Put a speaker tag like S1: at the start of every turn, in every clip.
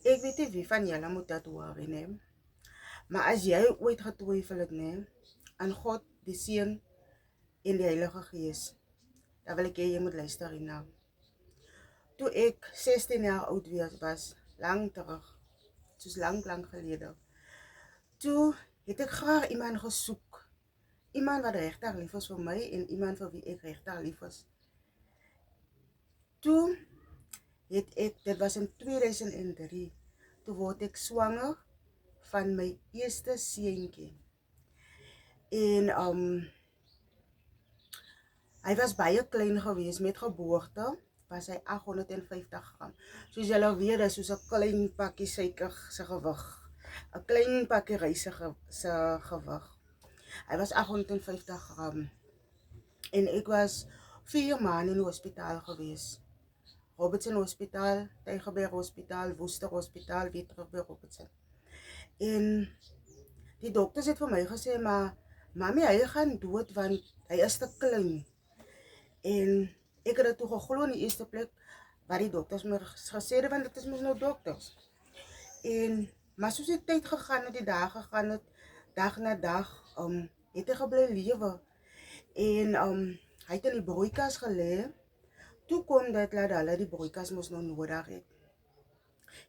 S1: Ek weet nie wie van julle moet dit hoor nie, maar as jy ooit getwyfel het aan God, die Seun en die Heilige Gees, dan wil ek hê jy moet luister hierna. Toe ek 16 jaar oud was, lang terug, soos lang gelede, toe het ek graag iemand gesoek. Iemand wat regtig lief was vir my en iemand vir wie ek regtig lief was. Toe het ek, dit was in 2003, toe word ek swanger van my eerste seentjie. En hy was baie klein geweest met geboorte, was hy 850 gram. Soos julle weet, dis soos 'n klein pakkie suiker se gewig. 'n Klein pakkie rys se gewig. Hy was 850 gram. En ek was 4 maande in die hospitaal geweest. Robertson Hospitaal, Tygerberg Hospitaal, Worcester Hospitaal, weer terug by Robertson. En die dokters het vir my gesê, maar mami, hy gaan dood want hy is te klein. En ek het dit toe geglo in die eerste plek wat die dokters my gesê het, want dit is mos nou dokters. En maar soos die tyd gegaan het, die dae gegaan het, dag na dag, het hy gebly lewe. En hy het in die broeikas gelê. Toe kom dit dat hulle die broeikas mos nou nodig het.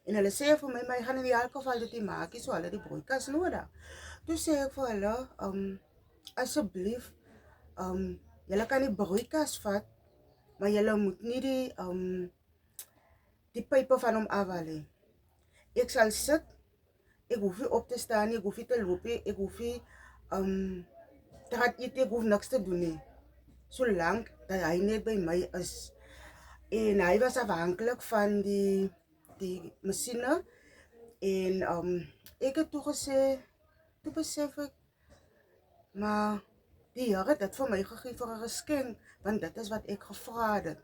S1: En hulle sê vir my, maar hy gaan in elk geval dit nie maak nie, so hulle die broeikas nodig. Toe sê ek vir hulle, asseblief, julle kan die broeikas vat, maar julle moet nie die pype van hom afhaal nie. Ek sal sit, ek hoef nie op te staan nie, ek hoef nie te loop nie, ek hoef nie te gaan eet, ek hoef niks te doen nie. Solank dat hy net by my is. En hy was afhanklik van die masjiene. En ek het toe gesê, toe besef ek, maar die Here het dit vir my gegee vir 'n geskenk, want dit is wat ek gevra het.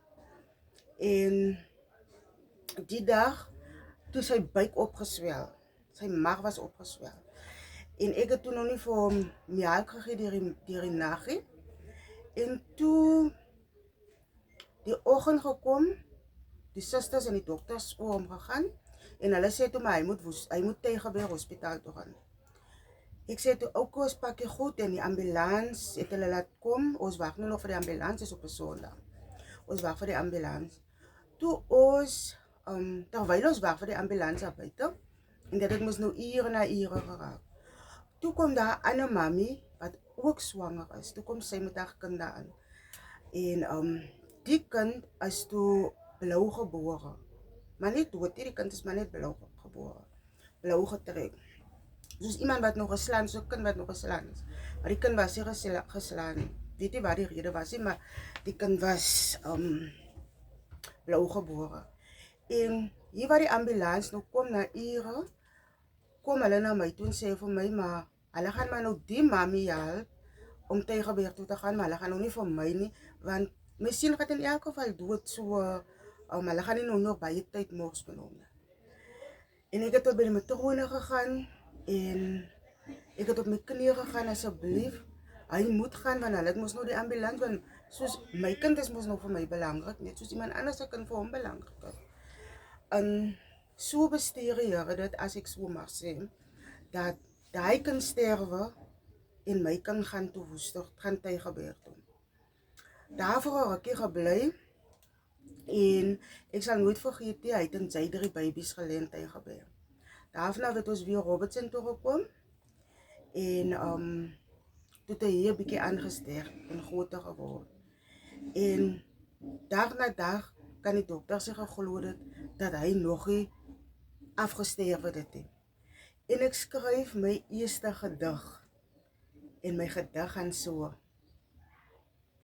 S1: En die dag, toe sy buik opgeswel, sy maag was opgeswel. En ek het toe nog nie vir hom melk gegee deur die nag nie. En toe die oggend gekom, die susters en die dokters oor hom gegaan, en hulle sê toe maar hy moet Tygerberg Hospitaal toe gaan. Ek sê toe, ons pakkie goed, en die ambulans het hulle laat kom, ons wag nou nog vir die ambulans, is op 'n Sondag. Ons wag vir die ambulans. Toe ons, terwyl ons wag vir die ambulans daar buite, en dit het mos nou ure na ure geraak. Toe kom daar 'n ander mami, wat ook swanger is, toe kom sy met haar kind daar aan. En die kind is toe blou gebore. Maar nie dood nie, die kind is maar net blou gebore. Blou getrek. Soos iemand wat nog geslaan, so 'n kind wat nog geslaan is. Maar die kind was nie geslaan nie. Weet nie wat die rede was nie, maar die kind was blou gebore. En hier waar die ambulans nou kom na ure, kom hulle na my toe en sê vir my, maar hulle gaan maar nou die mami help om Tygerberg toe te gaan, maar hulle gaan nou nie vir my nie, want my seun gaan in elk geval dood, so hulle gaan nie nou nog baie tyd mors met hom. En ek het tot by die matrone gegaan, en ek het op my knieë gegaan, asseblief, hy moet gaan, want hulle het mos nou die ambulans, want soos my kind is mos nou vir my belangrik, net soos iemand anders se kind vir hom belangrik is. En so bestuur die Here dit, as ek so mag sê, dat hy kan sterwe en my kan gaan toe Woester, gaan Tygerberg toe. Daarvoor 'n rukkie gebly, en ek sal nooit vergeet nie, hy het in sy 3 babies gelê in Tygerberg. Daarna het ons weer Robertson toe gekom, en toe het hy hier 'n bietjie aangesterk en groter geword. En dag na dag kan die dokter sy geglo het dat hy nog nie afgesterf het nie. En ek skryf my eerste gedig, en my gedig gaan so: